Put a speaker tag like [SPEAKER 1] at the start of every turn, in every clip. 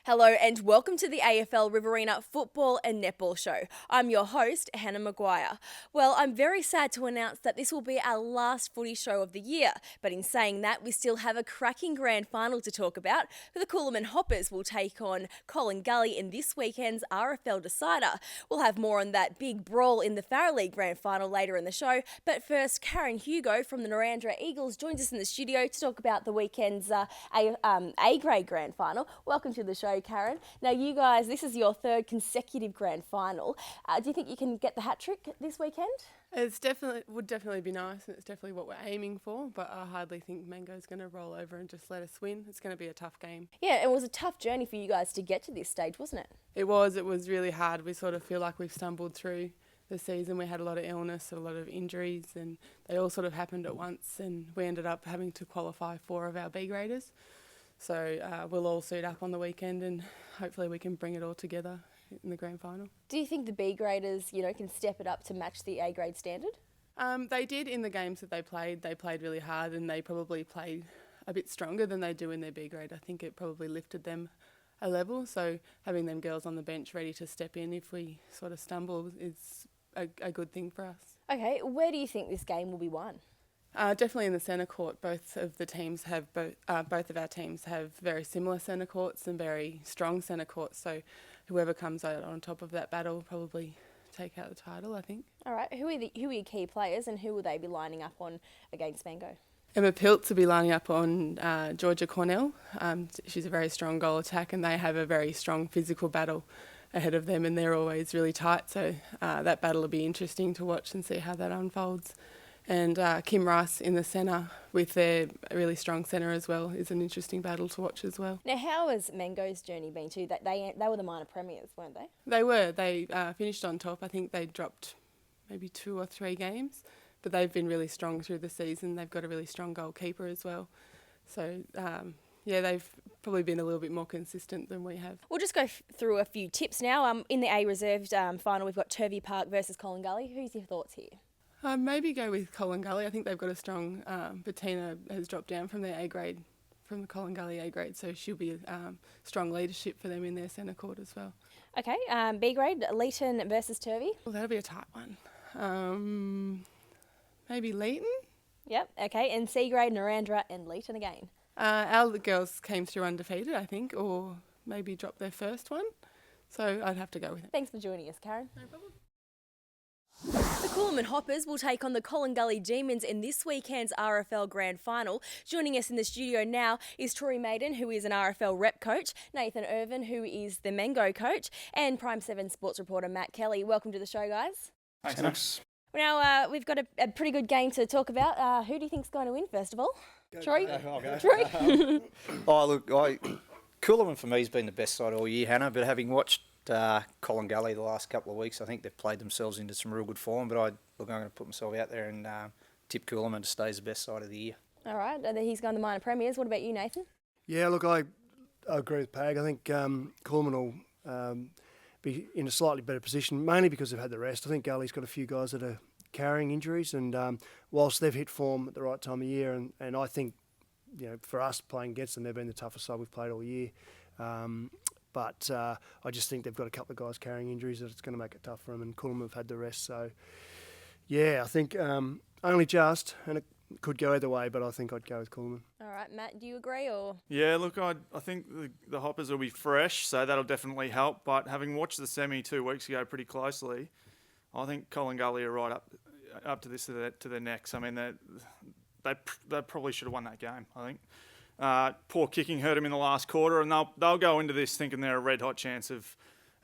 [SPEAKER 1] Hello and welcome to the Afl Riverina Football and Netball Show. I'm your host, Hannah Maguire. Well, I'm very sad to announce that this will be our last footy show of the year, but in saying that, we still have a cracking grand final to talk about. The Coolum Hoppers will take on Colin Gully in this weekend's RFL decider. We'll have more on that big brawl in the Farrer League grand final later in the show, but first, Karen Hugo from the Narrandera Eagles joins us in the studio to talk about the weekend's A-grade grand final. Welcome to the show, Karen. Now, you guys, this is your third consecutive grand final. Do you think you can get the hat trick this weekend?
[SPEAKER 2] Would definitely be nice, and it's definitely what we're aiming for, but I hardly think Mango's going to roll over and just let us win. It's going to be a tough game.
[SPEAKER 1] Yeah, it was a tough journey for you guys to get to this stage, wasn't it?
[SPEAKER 2] It was really hard. We sort of feel like we've stumbled through the season. We had a lot of illness, a lot of injuries, and they all sort of happened at once, and we ended up having to qualify 4 of our B graders. So we'll all suit up on the weekend, and hopefully we can bring it all together in the grand final.
[SPEAKER 1] Do you think the B graders, can step it up to match the A grade standard?
[SPEAKER 2] They did in the games that they played. They played really hard, and they probably played a bit stronger than they do in their B grade. I think it probably lifted them a level. So having them girls on the bench ready to step in if we sort of stumble is a good thing for us.
[SPEAKER 1] Okay, where do you think this game will be won?
[SPEAKER 2] Definitely in the centre court. Both of our teams have very similar centre courts and very strong centre courts. So whoever comes out on top of that battle will probably take out the title, I think.
[SPEAKER 1] All right, who are your key players and who will they be lining up on against Mango?
[SPEAKER 2] Emma Piltz will be lining up on Georgia Cornell. She's a very strong goal attack, and they have a very strong physical battle ahead of them, and they're always really tight. So that battle will be interesting to watch and see how that unfolds. And Kim Rice in the centre with their really strong centre as well is an interesting battle to watch as well.
[SPEAKER 1] Now, how has Mango's journey been too? They were the minor premiers, weren't they?
[SPEAKER 2] They were. They finished on top. I think they dropped maybe 2 or 3 games, but they've been really strong through the season. They've got a really strong goalkeeper as well. So, they've probably been a little bit more consistent than we have.
[SPEAKER 1] We'll just go through a few tips now. In the A reserved final, we've got Turvey Park versus Colin Gully. Who's your thoughts here?
[SPEAKER 2] Maybe go with Colin Gully. I think they've got a strong... Bettina has dropped down from their A grade, from the Colin Gully A grade, so she'll be strong leadership for them in their centre court as well.
[SPEAKER 1] Okay, B grade, Leeton versus Turvey.
[SPEAKER 2] Well, that'll be a tight one. Maybe Leeton?
[SPEAKER 1] Yep, okay, and C grade, Narrandera and Leeton again.
[SPEAKER 2] Our girls came through undefeated, I think, or maybe dropped their first one, so I'd have to go with it.
[SPEAKER 1] Thanks for joining us, Karen.
[SPEAKER 2] No problem.
[SPEAKER 1] The Coolum Hoppers will take on the Colin Gully Demons in this weekend's RFL Grand Final. Joining us in the studio now is Tori Maiden, who is an RFL rep coach, Nathan Irvin, who is the Mango coach, and Prime 7 sports reporter Matt Kelly. Welcome to the show, guys.
[SPEAKER 3] Thanks.
[SPEAKER 1] Now, we've got a pretty good game to talk about. Who do you think's going to win, first of all? Troy?
[SPEAKER 3] I'll go.
[SPEAKER 1] Troy?
[SPEAKER 3] Coolum for me has been the best side all year, Hannah, but having watched Colin Gully the last couple of weeks, I think they've played themselves into some real good form, but I'm going to put myself out there and tip Coolum to stay as the best side of the year.
[SPEAKER 1] All right, he's gone the minor premiers. What about you, Nathan?
[SPEAKER 4] Yeah, look, I agree with Pag. I think Coolman will be in a slightly better position, mainly because they've had the rest. I think Gully's got a few guys that are carrying injuries, and whilst they've hit form at the right time of year, and I think, for us playing against them, they've been the toughest side we've played all year. But I just think they've got a couple of guys carrying injuries that it's going to make it tough for them, and Coolum have had the rest. So, yeah, I think only just, and it could go either way, but I think I'd go with Coolum.
[SPEAKER 1] All right, Matt, do you agree? Or
[SPEAKER 5] Yeah, look, I think the Hoppers will be fresh, so that'll definitely help. But having watched the semi 2 weeks ago pretty closely, I think Colin Gully are right up to this to their necks. I mean, they probably should have won that game, I think. Poor kicking hurt him in the last quarter, and they'll go into this thinking they're a red-hot chance of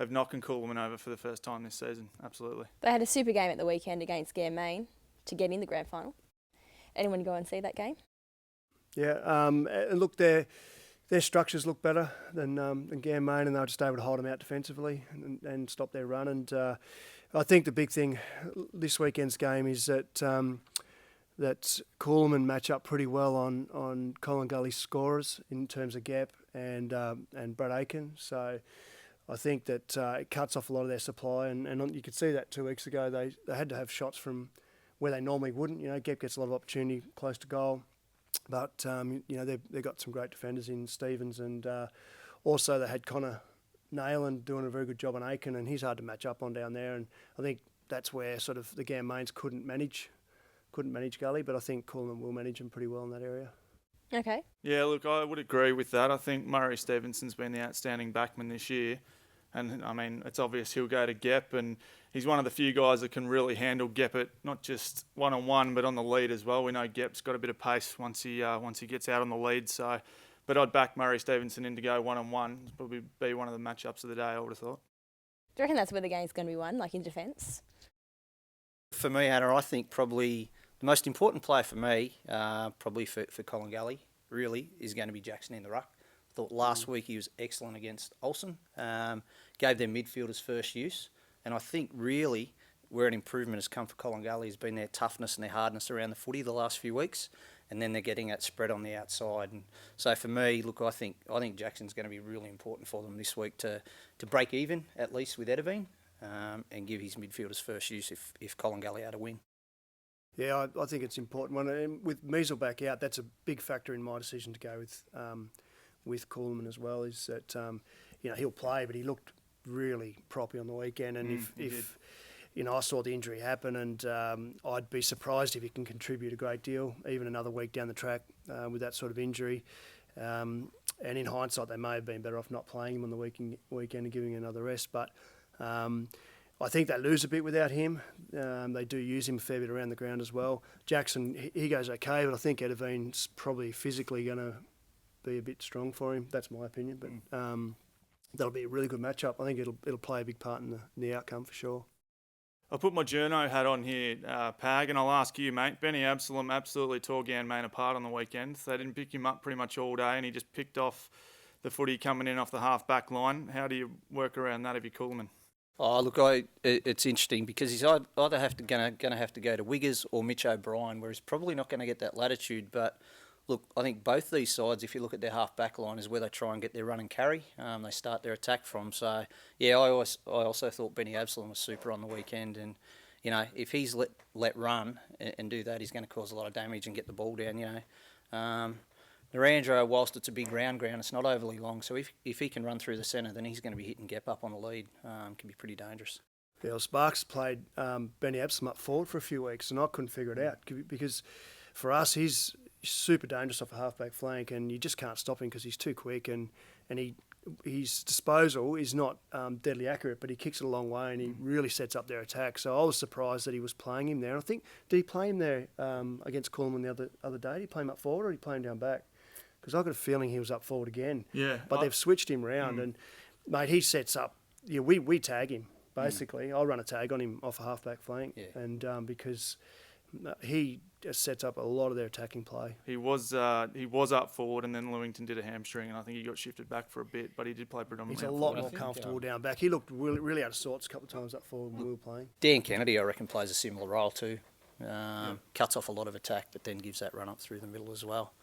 [SPEAKER 5] knocking Coolum over for the first time this season. Absolutely.
[SPEAKER 1] They had a super game at the weekend against Gare Main to get in the grand final. Anyone go and see that game?
[SPEAKER 4] Yeah, look, their structures look better than Gare Main, and they're just able to hold them out defensively and stop their run. And I think the big thing this weekend's game is that Coolman match up pretty well on Colin Gully's scorers in terms of Gap and Brad Aiken. So I think that it cuts off a lot of their supply, and you could see that 2 weeks ago. They had to have shots from where they normally wouldn't. Gap gets a lot of opportunity close to goal, but they've got some great defenders in Stevens and also they had Connor Nayland doing a very good job on Aiken, and he's hard to match up on down there. And I think that's where sort of the Gammains couldn't manage Gully, but I think Coolman will manage them pretty well in that area.
[SPEAKER 1] Okay.
[SPEAKER 5] Yeah, look, I would agree with that. I think Murray Stevenson's been the outstanding backman this year. And, I mean, it's obvious he'll go to Gep, and he's one of the few guys that can really handle Gep at not just one-on-one, but on the lead as well. We know Gep's got a bit of pace once he gets out on the lead. So, but I'd back Murray Stevenson in to go one-on-one. It'd probably be one of the matchups of the day, I would have thought.
[SPEAKER 1] Do you reckon that's where the game's going to be won, like in defence?
[SPEAKER 3] For me, Hannah, I think probably the most important player for me, probably for Colin Gully, really, is going to be Jackson in the ruck. I thought last week he was excellent against Olsen, gave their midfielders first use, and I think really where an improvement has come for Colin Gully has been their toughness and their hardness around the footy the last few weeks, and then they're getting that spread on the outside. And so for me, look, I think Jackson's going to be really important for them this week to break even at least with Edavine, and give his midfielders first use if Colin Gully had a win.
[SPEAKER 4] Yeah, I think it's important. With Measle back out, that's a big factor in my decision to go with Coolman as well. Is that he'll play, but he looked really proppy on the weekend. And if I saw the injury happen, and I'd be surprised if he can contribute a great deal, even another week down the track with that sort of injury. And in hindsight, they may have been better off not playing him on the weekend and giving him another rest. But I think they lose a bit without him. They do use him a fair bit around the ground as well. Jackson, he goes okay, but I think Edavine's probably physically going to be a bit strong for him. That's my opinion. But that'll be a really good matchup. I think it'll play a big part in the outcome for sure.
[SPEAKER 5] I'll put my journo hat on here, Pag, and I'll ask you, mate. Benny Absalom absolutely tore Ganmain apart on the weekend. They didn't pick him up pretty much all day, and he just picked off the footy coming in off the half-back line. How do you work around that if you're Coolman?
[SPEAKER 3] Oh, look, it's interesting because he's either going to have to go to Wiggers or Mitch O'Brien, where he's probably not going to get that latitude. But look, I think both these sides, if you look at their half-back line, is where they try and get their run and carry. They start their attack from. So, yeah, I also thought Benny Absalom was super on the weekend. And, if he's let run and do that, he's going to cause a lot of damage and get the ball down, Narandro, whilst it's a big ground, it's not overly long. So if he can run through the centre, then he's going to be hitting Gep up on the lead. Can be pretty dangerous.
[SPEAKER 4] Yeah, well, Sparks played Benny Absalom up forward for a few weeks, and I couldn't figure it out because for us, he's super dangerous off a half-back flank, and you just can't stop him because he's too quick, and his disposal is not deadly accurate, but he kicks it a long way, and he really sets up their attack. So I was surprised that he was playing him there. And I think, did he play him there against Coolman the other day? Did he play him up forward or did he play him down back? Because I've got a feeling he was up forward again.
[SPEAKER 5] Yeah.
[SPEAKER 4] But they've switched him round, and, mate, he sets up... Yeah, we tag him, basically. I'll run a tag on him off a half-back flank, and because he just sets up a lot of their attacking play.
[SPEAKER 5] He was up forward, and then Lewington did a hamstring, and I think he got shifted back for a bit, but he did play predominantly.
[SPEAKER 4] He's a lot more comfortable down back. He looked really out of sorts a couple of times up forward when we were playing.
[SPEAKER 3] Dan Kennedy, I reckon, plays a similar role too. Cuts off a lot of attack, but then gives that run up through the middle as well.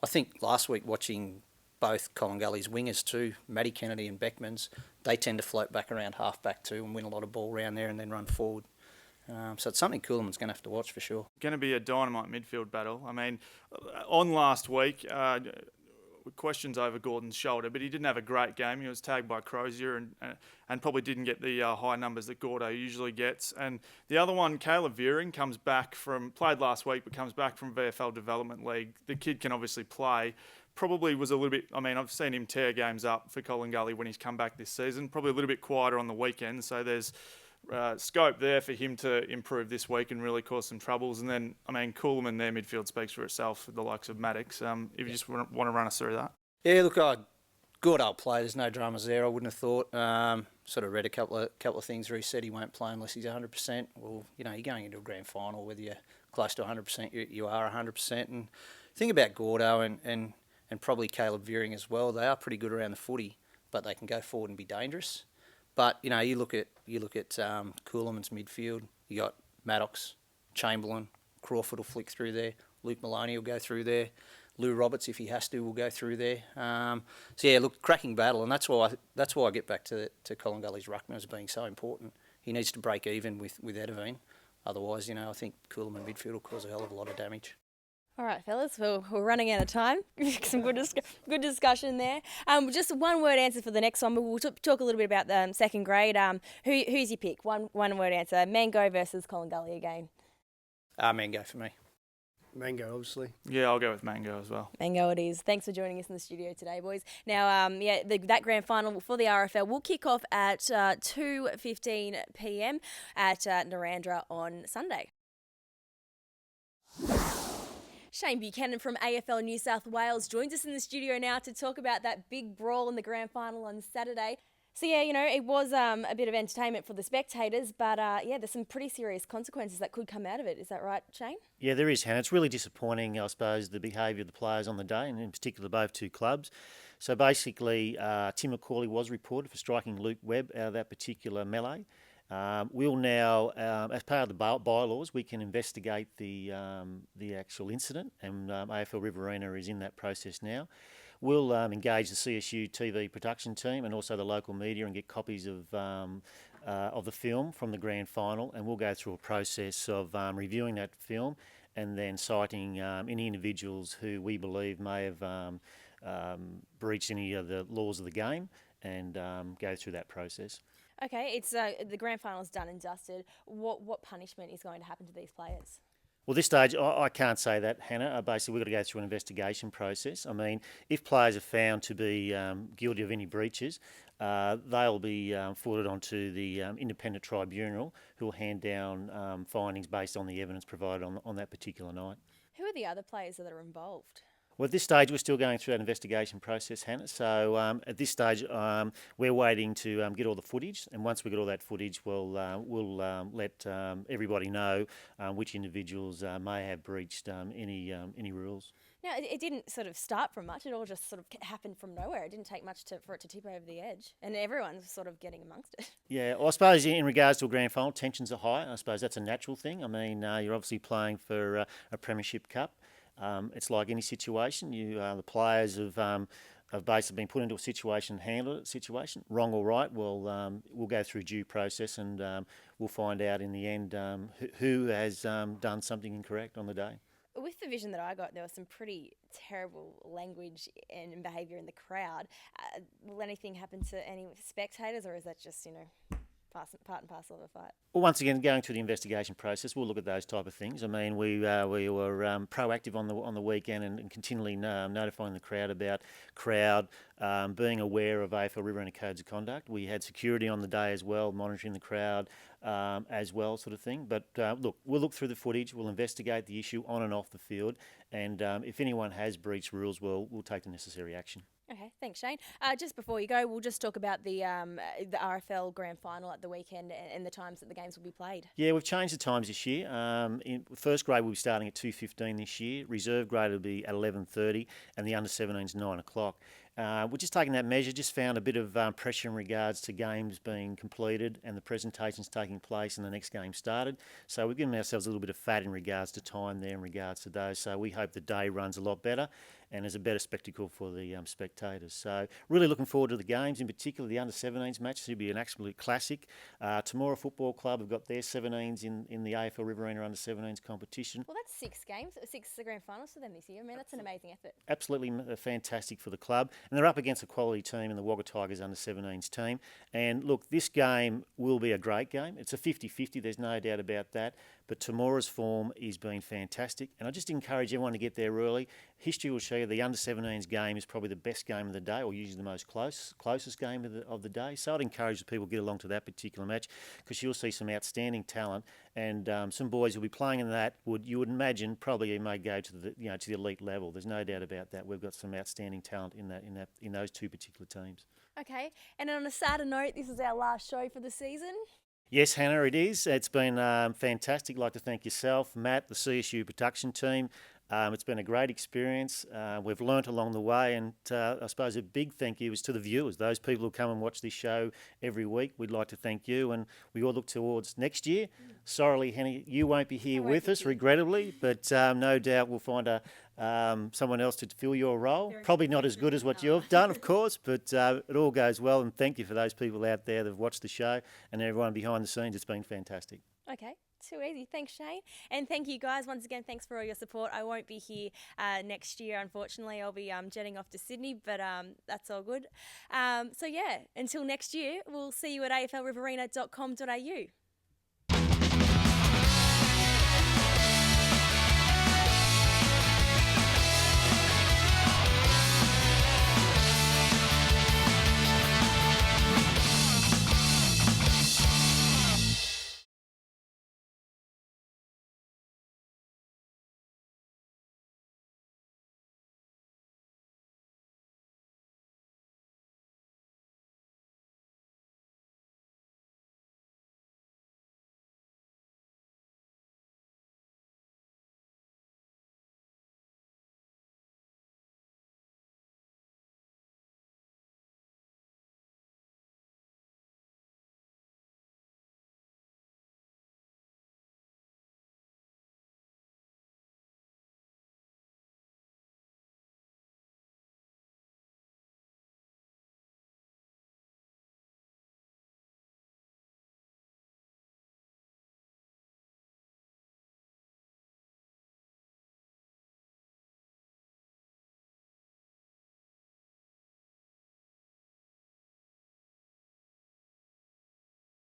[SPEAKER 3] I think last week watching both Colin Gully's wingers too, Matty Kennedy and Beckmans, they tend to float back around half-back too and win a lot of ball around there and then run forward. So it's something Coolman's going to have to watch for sure.
[SPEAKER 5] Going to be a dynamite midfield battle. I mean, on last week, questions over Gordon's shoulder, but he didn't have a great game. He was tagged by Crozier and probably didn't get the high numbers that Gordo usually gets. And the other one, Caleb Veering, played last week, but comes back from VFL Development League. The kid can obviously play. Probably was a little bit, I've seen him tear games up for Colin Gully when he's come back this season. Probably a little bit quieter on the weekend, so there's scope there for him to improve this week and really cause some troubles. And then, Coolman, their midfield speaks for itself with the likes of Maddox. If you just want to run us through that.
[SPEAKER 3] Yeah, look, good old play. There's no dramas there, I wouldn't have thought. Sort of read a couple of things where he said he won't play unless he's 100%. Well, you're going into a grand final, whether you're close to 100%, you are 100%. And think about Gordo and probably Caleb Veering as well. They are pretty good around the footy, but they can go forward and be dangerous. But you look at Coolman's midfield. You got Maddox, Chamberlain, Crawford will flick through there. Luke Maloney will go through there. Lou Roberts, if he has to, will go through there. So yeah, look, cracking battle, and that's why I get back to Colin Gully's ruckman as being so important. He needs to break even with Edavine. Otherwise, I think Coolman midfield will cause a hell of a lot of damage.
[SPEAKER 1] All right, fellas, we're running out of time. Some good discussion there. Just one word answer for the next one, but we'll talk a little bit about the second grade. Who's your pick? One word answer. Mango versus Collingully again.
[SPEAKER 3] Mango for me.
[SPEAKER 4] Mango, obviously.
[SPEAKER 5] Yeah, I'll go with Mango as well.
[SPEAKER 1] Mango it is. Thanks for joining us in the studio today, boys. Now, that grand final for the RFL will kick off at 2:15 p.m. at Narandra on Sunday. Shane Buchanan from AFL New South Wales joins us in the studio now to talk about that big brawl in the grand final on Saturday. So, it was a bit of entertainment for the spectators, but, there's some pretty serious consequences that could come out of it. Is that right, Shane?
[SPEAKER 6] Yeah, there is, Hannah. It's really disappointing, I suppose, the behaviour of the players on the day, and in particular both two clubs. So basically, Tim McCauley was reported for striking Luke Webb out of that particular melee. We'll now, as part of the bylaws, we can investigate the actual incident, and AFL Riverina is in that process now. We'll engage the CSU TV production team and also the local media and get copies of the film from the grand final, and we'll go through a process of reviewing that film and then citing any individuals who we believe may have breached any of the laws of the game and go through that process.
[SPEAKER 1] Okay, it's the grand final's done and dusted. What punishment is going to happen to these players?
[SPEAKER 6] Well, this stage, I can't say that, Hannah. Basically, we've got to go through an investigation process. I mean, if players are found to be guilty of any breaches, they'll be forwarded onto the independent tribunal who will hand down findings based on the evidence provided on that particular night.
[SPEAKER 1] Who are the other players that are involved?
[SPEAKER 6] Well, at this stage, we're still going through that investigation process, Hannah. So at this stage, we're waiting to get all the footage, and once we get all that footage, we'll let everybody know which individuals may have breached any rules.
[SPEAKER 1] Now, it didn't sort of start from much. It all just sort of happened from nowhere. It didn't take much for it to tip over the edge, and everyone's sort of getting amongst it.
[SPEAKER 6] Yeah, well, I suppose in regards to a grand final, tensions are high. I suppose that's a natural thing. I mean, you're obviously playing for a premiership cup. It's like any situation. The players have basically been put into a situation, handled a situation, wrong or right. We'll go through due process, and we'll find out in the end who has done something incorrect on the day.
[SPEAKER 1] With the vision that I got, there was some pretty terrible language and behaviour in the crowd. Will anything happen to any spectators, or is that just, part and parcel of a fight?
[SPEAKER 6] Well, once again, going through the investigation process, we'll look at those type of things. I mean, we were proactive on the weekend and continually notifying the crowd about being aware of AFL Riverina codes of conduct. We had security on the day as well, monitoring the crowd as well, sort of thing. But look, we'll look through the footage, we'll investigate the issue on and off the field, and if anyone has breached rules, we'll take the necessary action.
[SPEAKER 1] Okay, thanks, Shane. Just before you go, we'll just talk about the RFL Grand Final at the weekend and the times that the games will be played.
[SPEAKER 6] Yeah, we've changed the times this year. In first grade, we'll be starting at 2:15 this year. Reserve grade will be at 11:30, and the under-17s 9 o'clock. We're just taking that measure, just found a bit of pressure in regards to games being completed and the presentations taking place and the next game started. So we've given ourselves a little bit of fat in regards to time there in regards to those. So we hope the day runs a lot better and is a better spectacle for the spectators. So really looking forward to the games, in particular the under-17s match. This will be an absolute classic. Temora Football Club have got their 17s in the AFL Riverina under-17s competition.
[SPEAKER 1] Well, that's 6 games, 6 grand finals for them this year. I mean, that's an amazing effort.
[SPEAKER 6] Absolutely fantastic for the club. And they're up against a quality team in the Wagga Tigers under-17s team. And look, this game will be a great game. It's a 50-50, there's no doubt about that. But Temora's form is been fantastic. And I just encourage everyone to get there early. History will show you the under-17s game is probably the best game of the day, or usually the most closest game of the day. So I'd encourage the people to get along to that particular match, because you'll see some outstanding talent, and some boys will be playing in that. You would imagine probably may go to the elite level. There's no doubt about that. We've got some outstanding talent in those two particular teams.
[SPEAKER 1] Okay, and on a sadder note, this is our last show for the season.
[SPEAKER 6] Yes, Hannah, it is. It's been fantastic. I'd like to thank yourself, Matt, the CSU production team. It's been a great experience. We've learnt along the way, and I suppose a big thank you is to the viewers, those people who come and watch this show every week. We'd like to thank you, and we all look towards next year. Sorry, Henny, you won't be here with us, regrettably, but no doubt we'll find someone else to fill your role. Probably not as good as what you've done, of course, but it all goes well, and thank you for those people out there that have watched the show and everyone behind the scenes. It's been fantastic.
[SPEAKER 1] Okay. Too easy. Thanks, Shane. And thank you guys. Once again, thanks for all your support. I won't be here next year, unfortunately. I'll be jetting off to Sydney, but that's all good. So, yeah, until next year, we'll see you at aflriverina.com.au.